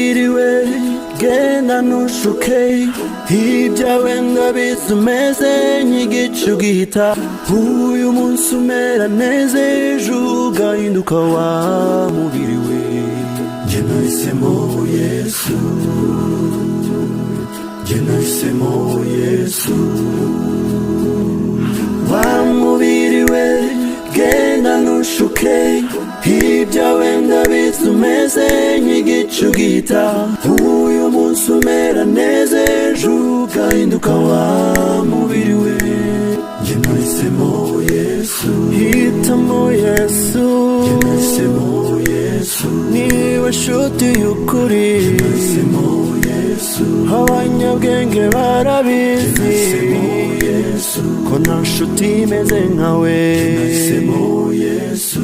mubiri we genda ntuncuke ibyawe ndabizi umeze nkigicu gihita uyu munsi umera neza ejo ugahinduka wa mubiri we njye nahisemo Yesu njye nahisemo Yesu wa mubiri we genda ntuncuke ibyawe ndabizi umeze nkigicu gihita uyu munsi umera neza ejo ugahinduka wa mubiri we njye nahisemo Yesu hitamo Yesu njye nahisemo Yesu niwe nshuti y'ukuri njye nahisemo Yesu abanyabwenge barabizi ko nta nshuti imeze nkawe njye nahisemo Yesu